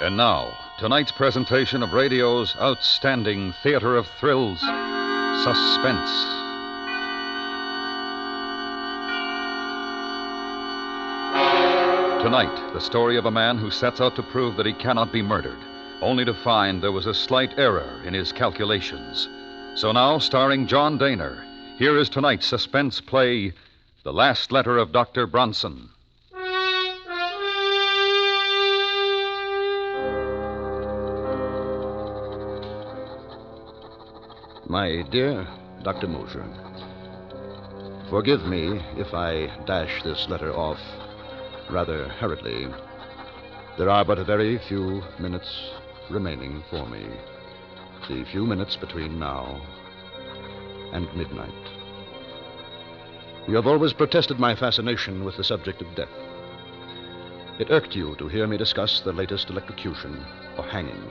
And now, tonight's presentation of radio's outstanding theater of thrills, Suspense. Tonight, the story of a man who sets out to prove that he cannot be murdered, only to find there was a slight error in his calculations. So now, starring John Daner, here is tonight's suspense play, The Last Letter of Dr. Bronson. My dear Dr. Mosher, forgive me if I dash this letter off rather hurriedly. There are but a very few minutes remaining for me. The few minutes between now and midnight. You have always protested my fascination with the subject of death. It irked you to hear me discuss the latest electrocution or hanging.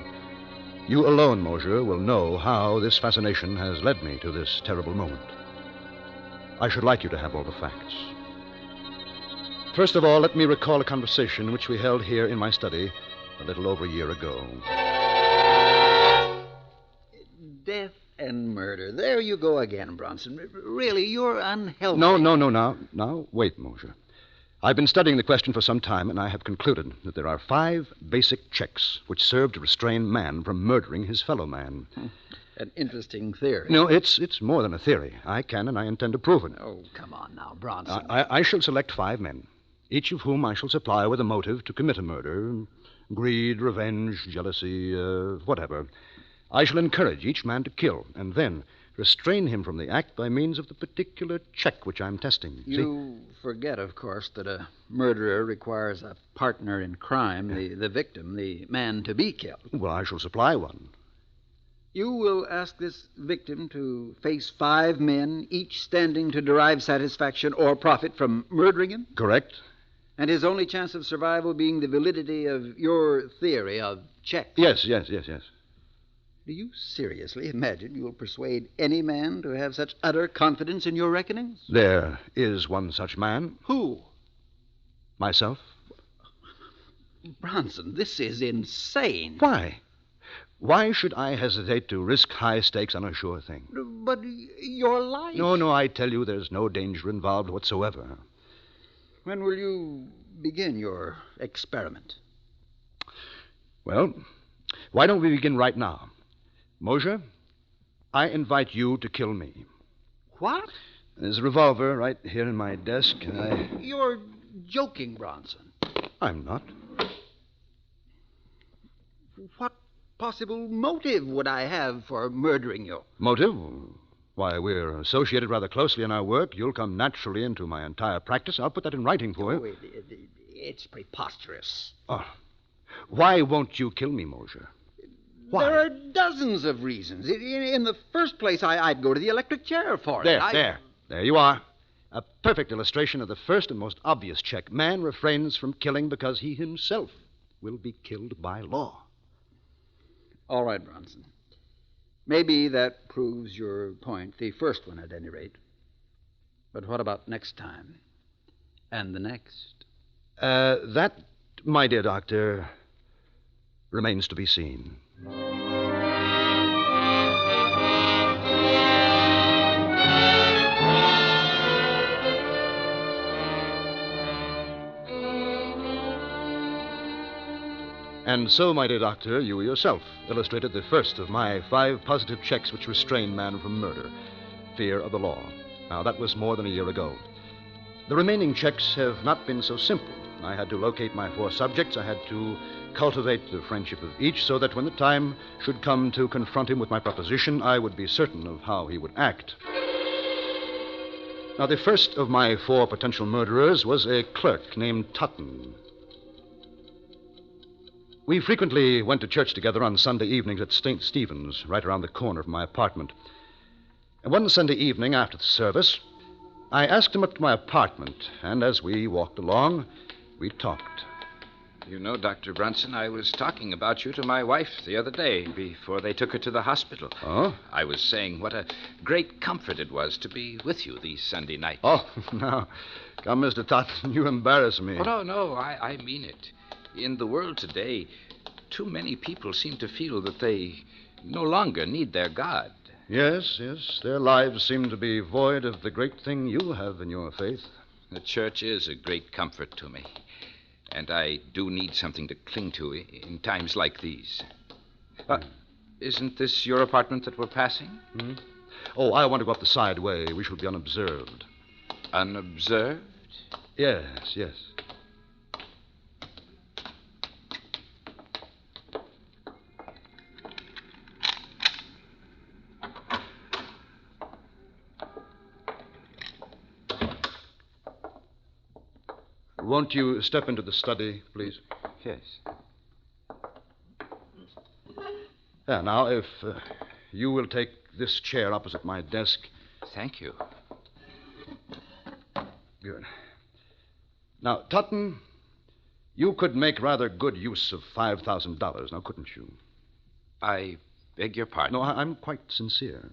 You alone, Mosher, will know how this fascination has led me to this terrible moment. I should like you to have all the facts. First of all, let me recall a conversation which we held here in my study a little over a year ago. Death and murder. There you go again, Bronson. Really, you're unhealthy. No. Now, wait, Mosher. I've been studying the question for some time, and I have concluded that there are 5 basic checks which serve to restrain man from murdering his fellow man. An interesting theory. No, it's more than a theory. I can and I intend to prove it. Oh, come on now, Bronson. I shall select 5 men, each of whom I shall supply with a motive to commit a murder. Greed, revenge, jealousy, whatever. I shall encourage each man to kill, and then restrain him from the act by means of the particular check which I'm testing. You forget, of course, that a murderer requires a partner in crime, the victim, the man to be killed. Well, I shall supply one. You will ask this victim to face 5 men, each standing to derive satisfaction or profit from murdering him? Correct. And his only chance of survival being the validity of your theory of checks? Yes. Do you seriously imagine you'll persuade any man to have such utter confidence in your reckonings? There is one such man. Who? Myself. Bronson, this is insane. Why? Why should I hesitate to risk high stakes on a sure thing? But your life... No, I tell you there's no danger involved whatsoever. When will you begin your experiment? Well, why don't we begin right now? Mosher, I invite you to kill me. What? There's a revolver right here in my desk, and You're joking, Bronson. I'm not. What possible motive would I have for murdering you? Motive? Why, we're associated rather closely in our work. You'll come naturally into my entire practice. I'll put that in writing for you. It's preposterous. Oh. Why won't you kill me, Mosher? Why? There are dozens of reasons. In the first place, I'd go to the electric chair for it. There you are. A perfect illustration of the first and most obvious check. Man refrains from killing because he himself will be killed by law. All right, Bronson. Maybe that proves your point, the first one at any rate. But what about next time? And the next? That, my dear doctor, remains to be seen. And so, my dear doctor, you yourself illustrated the first of my 5 positive checks which restrain man from murder. Fear of the law. Now, that was more than a year ago. The remaining checks have not been so simple. I had to locate my 4 subjects. I had to cultivate the friendship of each so that when the time should come to confront him with my proposition, I would be certain of how he would act. Now, the first of my 4 potential murderers was a clerk named Tutton. We frequently went to church together on Sunday evenings at St. Stephen's, right around the corner from my apartment. And one Sunday evening after the service, I asked him up to my apartment, and as we walked along, we talked. You know, Dr. Bronson, I was talking about you to my wife the other day before they took her to the hospital. Oh? I was saying what a great comfort it was to be with you these Sunday nights. Oh, now, come, Mr. Tutton, you embarrass me. Oh, no, I mean it. In the world today, too many people seem to feel that they no longer need their God. Yes. Their lives seem to be void of the great thing you have in your faith. The church is a great comfort to me. And I do need something to cling to in times like these. Isn't this your apartment that we're passing? Hmm? Oh, I want to go up the side way. We shall be unobserved. Unobserved? Yes. Won't you step into the study, please? Yes. Now, if you will take this chair opposite my desk. Thank you. Good. Now, Tutton, you could make rather good use of $5,000, now, couldn't you? I beg your pardon? No, I'm quite sincere.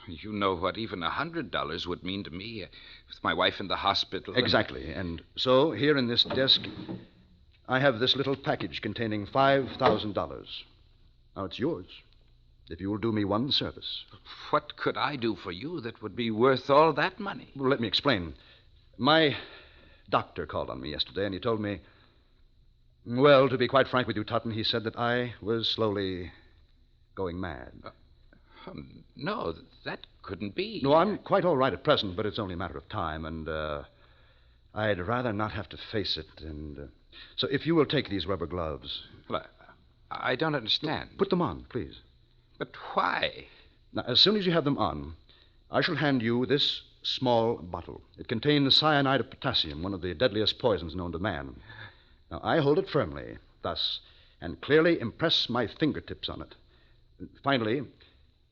You know what even $100 would mean to me with my wife in the hospital. Exactly. And so, here in this desk, I have this little package containing $5,000. Now, it's yours, if you will do me one service. What could I do for you that would be worth all that money? Well, let me explain. My doctor called on me yesterday, and he told me... Well, to be quite frank with you, Tutton, he said that I was slowly going mad. No, that couldn't be. No, I'm quite all right at present, but it's only a matter of time, and I'd rather not have to face it. And so if you will take these rubber gloves... Well, I don't understand. Put them on, please. But why? Now, as soon as you have them on, I shall hand you this small bottle. It contains cyanide of potassium, one of the deadliest poisons known to man. Now, I hold it firmly, thus, and clearly impress my fingertips on it. Finally,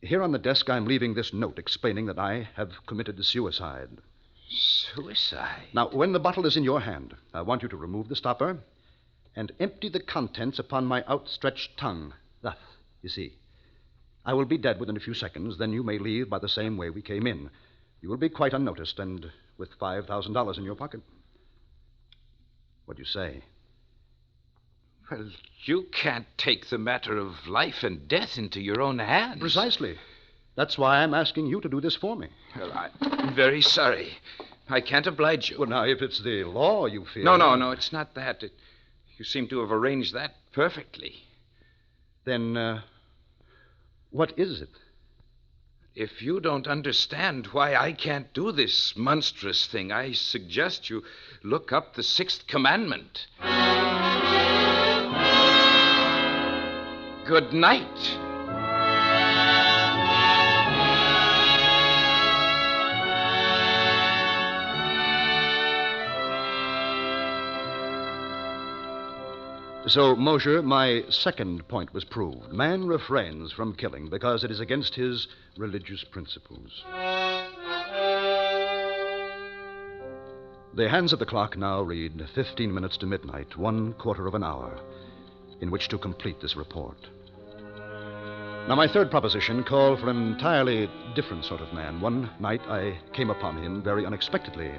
here on the desk, I'm leaving this note explaining that I have committed suicide. Suicide? Now, when the bottle is in your hand, I want you to remove the stopper and empty the contents upon my outstretched tongue. Thus, you see. I will be dead within a few seconds. Then you may leave by the same way we came in. You will be quite unnoticed and with $5,000 in your pocket. What do you say? Well, you can't take the matter of life and death into your own hands. Precisely. That's why I'm asking you to do this for me. Well, I'm very sorry. I can't oblige you. Well, now, if it's the law you fear... No, it's not that. You seem to have arranged that perfectly. Then, what is it? If you don't understand why I can't do this monstrous thing, I suggest you look up the 6th commandment. Good night. So, Mosher, my second point was proved. Man refrains from killing because it is against his religious principles. The hands of the clock now read 15 minutes to midnight, 1/4 of an hour, in which to complete this report. Now, my third proposition called for an entirely different sort of man. One night I came upon him very unexpectedly.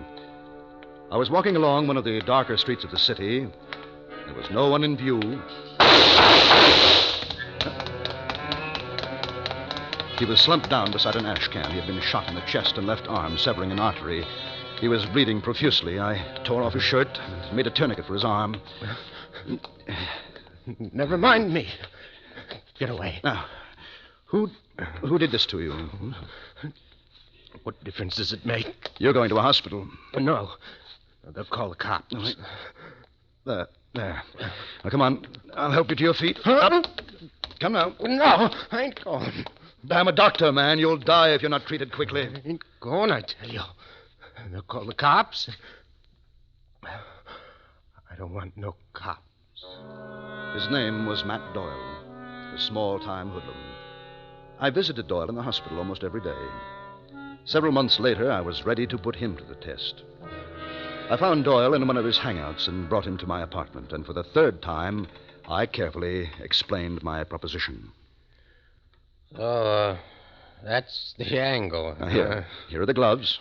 I was walking along one of the darker streets of the city. There was no one in view. He was slumped down beside an ash can. He had been shot in the chest and left arm, severing an artery. He was bleeding profusely. I tore off his shirt and made a tourniquet for his arm. Never mind me. Get away. Now, who did this to you? What difference does it make? You're going to a hospital. No. They'll call the cops. There. Now, come on. I'll help you to your feet. Up. Come now. No, I ain't going. I'm a doctor, man. You'll die if you're not treated quickly. I ain't going, I tell you. They'll call the cops. I don't want no cops. His name was Matt Doyle, a small-time hoodlum. I visited Doyle in the hospital almost every day. Several months later, I was ready to put him to the test. I found Doyle in one of his hangouts and brought him to my apartment, and for the third time, I carefully explained my proposition. So, that's the angle. Now, here are the gloves.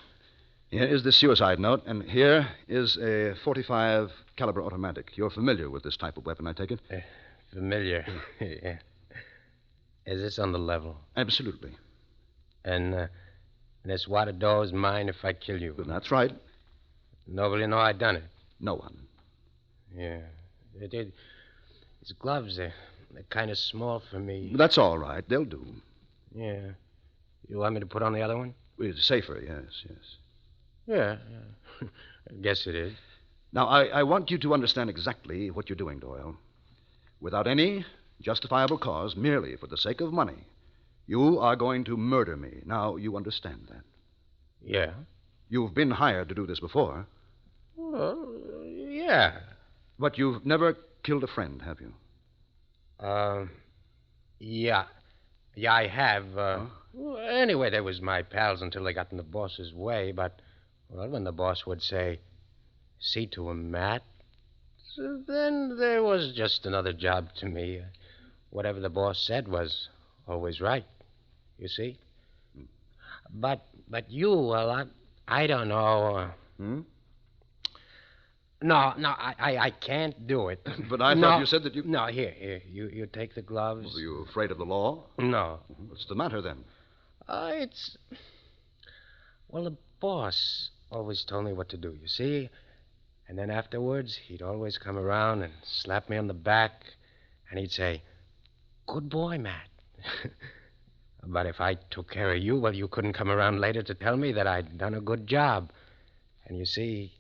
Here is the suicide note, and here is a .45 caliber automatic. You're familiar with this type of weapon, I take it? familiar. Yeah. Is this on the level? Absolutely. And this water door is mine if I kill you. That's right. Nobody know I done it. No one. Yeah. These gloves, they're kind of small for me. That's all right. They'll do. Yeah. You want me to put on the other one? It's safer, yes. Yeah. I guess it is. Now, I want you to understand exactly what you're doing, Doyle. Without any justifiable cause, merely for the sake of money, you are going to murder me. Now, you understand that. Yeah. You've been hired to do this before. Well, yeah. But you've never killed a friend, have you? Yeah. Yeah, I have. Well, anyway, they was my pals until they got in the boss's way. But, well, when the boss would say, see to him, Matt, so then there was just another job to me. Whatever the boss said was always right, you see? But you, well, I don't know. No, I can't do it. But I thought you said that you... No, here, you take the gloves. Were you afraid of the law? No. What's the matter, then? It's... Well, the boss always told me what to do, you see? And then afterwards, he'd always come around and slap me on the back, and he'd say, good boy, Matt. But if I took care of you, well, you couldn't come around later to tell me that I'd done a good job. And you see,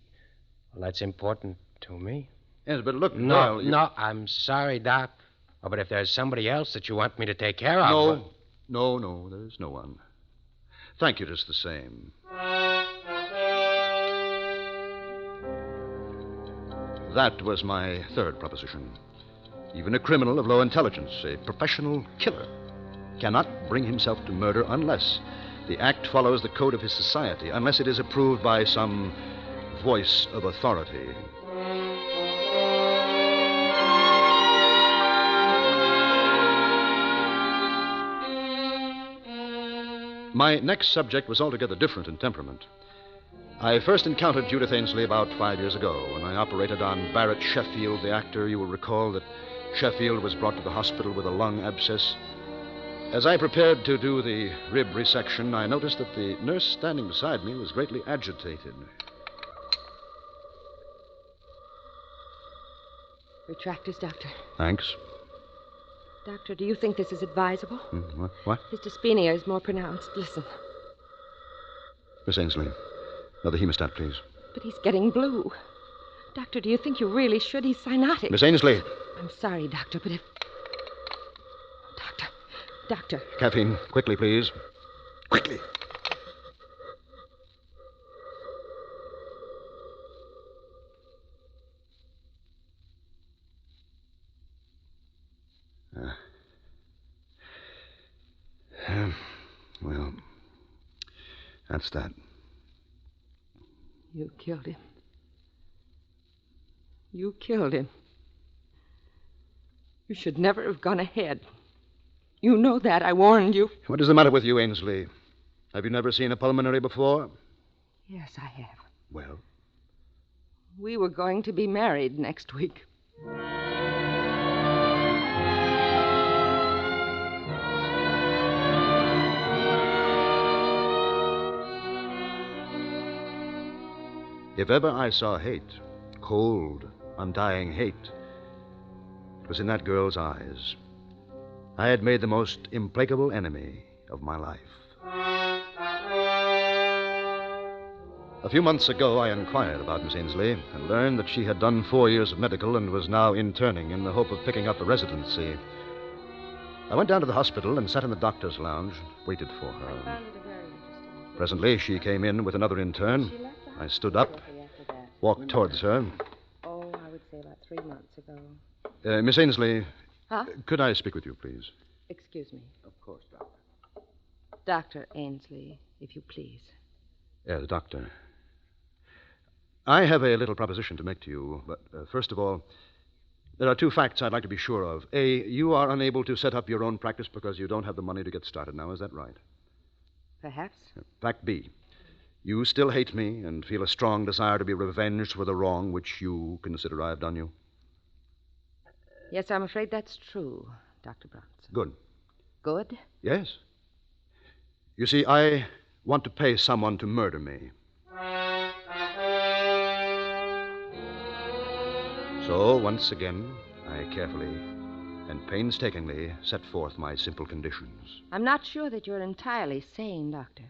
well, that's important to me. Yes, but look, No, Doyle, no, I'm sorry, Doc. Oh, but if there's somebody else that you want me to take care of... No, there's no one. Thank you just the same. That was my third proposition. Even a criminal of low intelligence, a professional killer, cannot bring himself to murder unless the act follows the code of his society, unless it is approved by some voice of authority. My next subject was altogether different in temperament. I first encountered Judith Ainsley about 5 years ago when I operated on Barrett Sheffield, the actor. You will recall that Sheffield was brought to the hospital with a lung abscess. As I prepared to do the rib resection, I noticed that the nurse standing beside me was greatly agitated. Retractors, Doctor. Thanks. Doctor, do you think this is advisable? What? His dyspnea is more pronounced. Listen. Miss Ainsley, another hemostat, please. But he's getting blue. Doctor, do you think you really should? He's cyanotic. Miss Ainsley. I'm sorry, Doctor, but if... Doctor. Caffeine, quickly, please. Quickly. Well, that's that. You killed him. You killed him. You should never have gone ahead. You know that. I warned you. What is the matter with you, Ainsley? Have you never seen a pulmonary before? Yes, I have. Well? We were going to be married next week. If ever I saw hate, cold, undying hate, it was in that girl's eyes. I had made the most implacable enemy of my life. A few months ago, I inquired about Miss Ainsley and learned that she had done 4 years of medical and was now interning in the hope of picking up a residency. I went down to the hospital and sat in the doctor's lounge, waited for her. Presently, she came in with another intern. I stood up, walked towards her. Oh, I would say about 3 months ago. Miss Ainsley, Huh? Could I speak with you, please? Excuse me. Of course, Doctor. Dr. Ainsley, if you please. Yes, Doctor. I have a little proposition to make to you, but first of all, there are 2 facts I'd like to be sure of. A, you are unable to set up your own practice because you don't have the money to get started now. Is that right? Perhaps. Fact B, you still hate me and feel a strong desire to be revenged for the wrong which you consider I have done you. Yes, I'm afraid that's true, Dr. Bronson. Good. Good? Yes. You see, I want to pay someone to murder me. So, once again, I carefully and painstakingly set forth my simple conditions. I'm not sure that you're entirely sane, Doctor.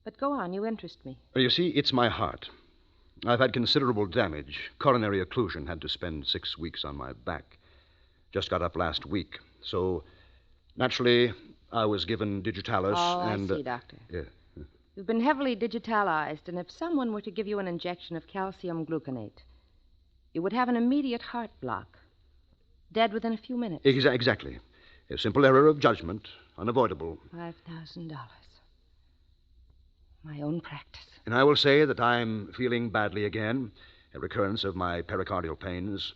But go on, you interest me. You see, it's my heart. I've had considerable damage. Coronary occlusion. Had to spend 6 weeks on my back. Just got up last week. So, naturally, I was given digitalis and... I see, Doctor. Yeah. You've been heavily digitalized, and if someone were to give you an injection of calcium gluconate, you would have an immediate heart block. Dead within a few minutes. Exactly. A simple error of judgment. Unavoidable. $5,000. My own practice. And I will say that I'm feeling badly again. A recurrence of my pericardial pains.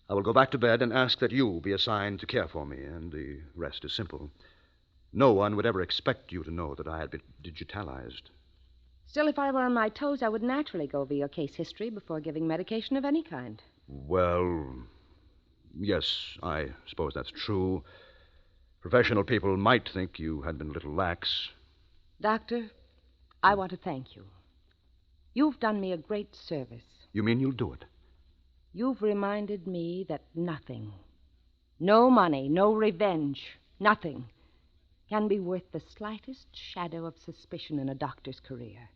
I will go back to bed and ask that you be assigned to care for me, and the rest is simple. No one would ever expect you to know that I had been digitalized. Still, if I were on my toes, I would naturally go over your case history before giving medication of any kind. Well, yes, I suppose that's true. Professional people might think you had been a little lax. Doctor, I want to thank you. You've done me a great service. You mean you'll do it? You've reminded me that nothing, no money, no revenge, nothing, can be worth the slightest shadow of suspicion in a doctor's career.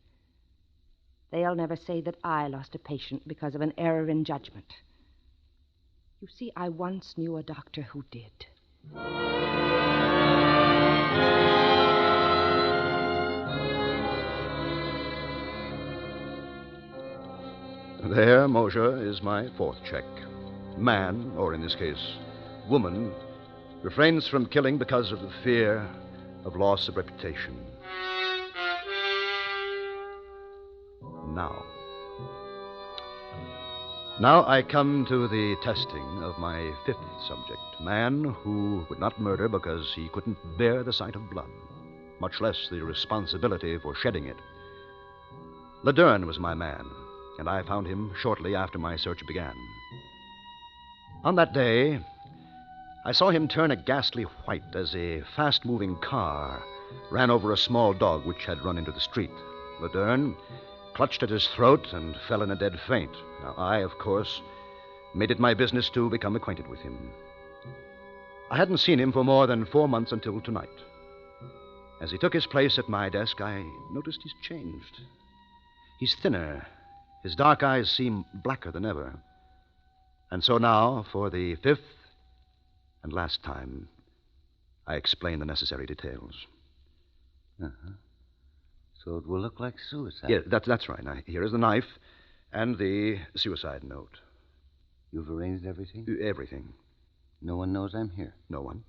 They'll never say that I lost a patient because of an error in judgment. You see, I once knew a doctor who did. There, Mosher, is my fourth check. Man, or in this case, woman, refrains from killing because of the fear of loss of reputation. Now I come to the testing of my fifth subject, man who would not murder because he couldn't bear the sight of blood, much less the responsibility for shedding it. Laderne was my man, and I found him shortly after my search began. On that day, I saw him turn a ghastly white as a fast-moving car ran over a small dog which had run into the street. Laderne clutched at his throat and fell in a dead faint. Now, I, of course, made it my business to become acquainted with him. I hadn't seen him for more than 4 months until tonight. As he took his place at my desk, I noticed he's changed. He's thinner. His dark eyes seem blacker than ever. And so now, for the fifth and last time, I explain the necessary details. Uh-huh. So it will look like suicide. Yeah, that's right. Now, here is the knife and the suicide note. You've arranged everything? Everything. No one knows I'm here? No one.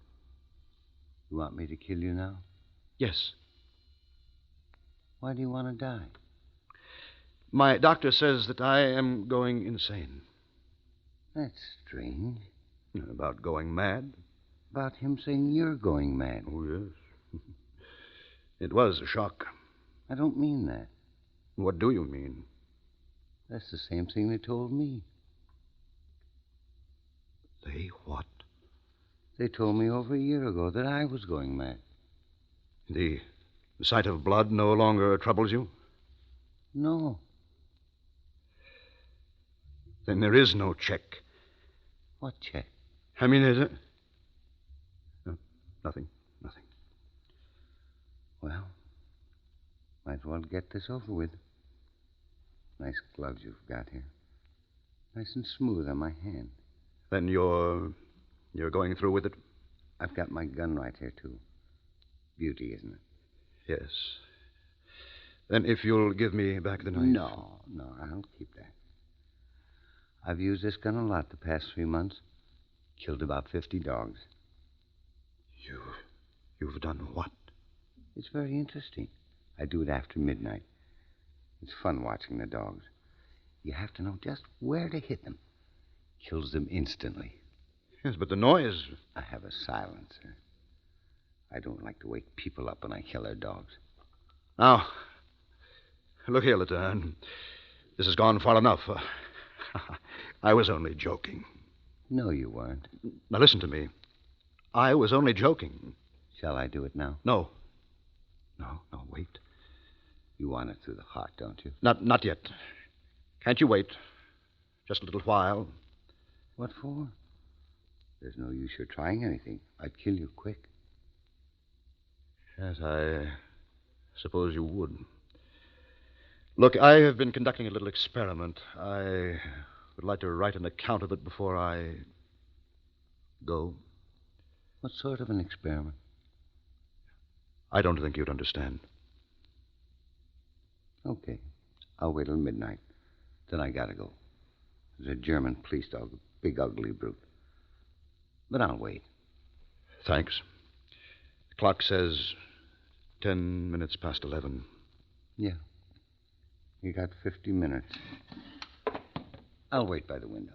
You want me to kill you now? Yes. Why do you want to die? My doctor says that I am going insane. That's strange. About going mad? About him saying you're going mad. Oh, yes. It was a shock. I don't mean that. What do you mean? That's the same thing they told me. They what? They told me over a year ago that I was going mad. The sight of blood no longer troubles you? No. Then there is no check. What check? I mean, is it? No, nothing. Well, might as well get this over with. Nice gloves you've got here. Nice and smooth on my hand. Then you're going through with it? I've got my gun right here, too. Beauty, isn't it? Yes. Then if you'll give me back the knife. No, I'll keep that. I've used this gun a lot the past 3 months. Killed about 50 dogs. You've done what? It's very interesting. I do it after midnight. It's fun watching the dogs. You have to know just where to hit them. Kills them instantly. Yes, but the noise... I have a silencer. I don't like to wake people up when I kill their dogs. Now, look here, Laderne. This has gone far enough. I was only joking. No, you weren't. Now, listen to me. I was only joking. Shall I do it now? No, wait. You want it through the heart, don't you? Not yet. Can't you wait? Just a little while. What for? There's no use your trying anything. I'd kill you quick. Yes, I suppose you would. Look, I have been conducting a little experiment. I would like to write an account of it before I go. What sort of an experiment? I don't think you'd understand. Okay. I'll wait till midnight. Then I gotta go. There's a German police dog, a big ugly brute. But I'll wait. Thanks. The clock says 10 minutes past 11. Yeah. You got 50 minutes. I'll wait by the window.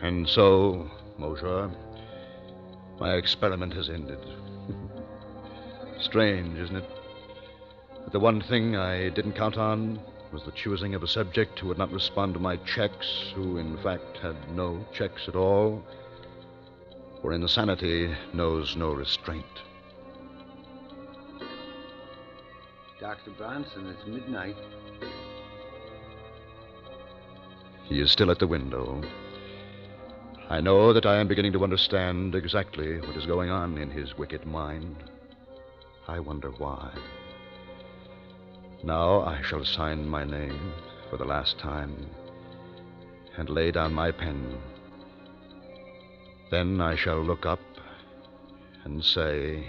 And so, Mosher, my experiment has ended. Strange, isn't it? But the one thing I didn't count on was the choosing of a subject who would not respond to my checks, who, in fact, had no checks at all. For insanity knows no restraint. Dr. Bronson, it's midnight. He is still at the window. I know that I am beginning to understand exactly what is going on in his wicked mind. I wonder why. Now I shall sign my name for the last time and lay down my pen. Then I shall look up and say,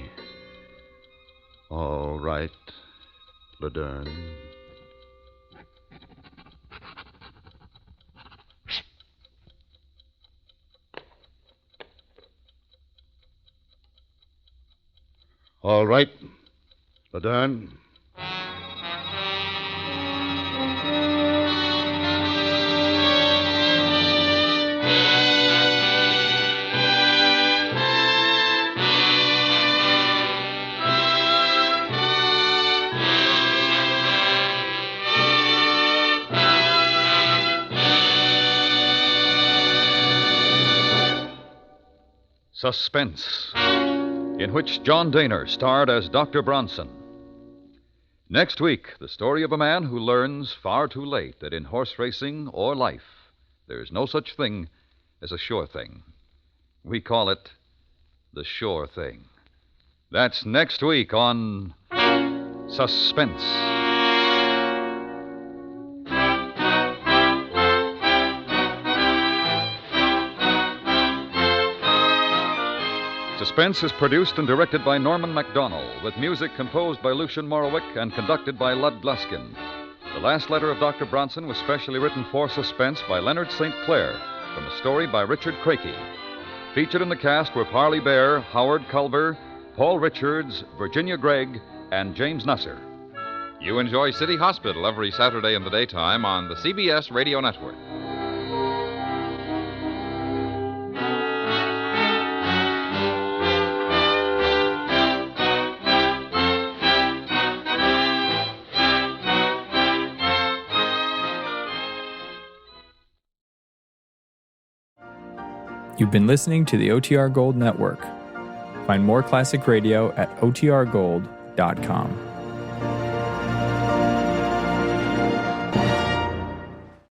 "All right, Laderne." All right, Laderne. Suspense, in which John Dehner starred as Dr. Bronson. Next week, the story of a man who learns far too late that in horse racing or life, there's no such thing as a sure thing. We call it the sure thing. That's next week on Suspense. Suspense is produced and directed by Norman MacDonald, with music composed by Lucian Morowick and conducted by Lud Gluskin. The Last Letter of Dr. Bronson was specially written for Suspense by Leonard St. Clair, from a story by Richard Crakey. Featured in the cast were Parley Bear, Howard Culver, Paul Richards, Virginia Gregg, and James Nusser. You enjoy City Hospital every Saturday in the daytime on the CBS Radio Network. You've been listening to the OTR Gold Network. Find more classic radio at otrgold.com.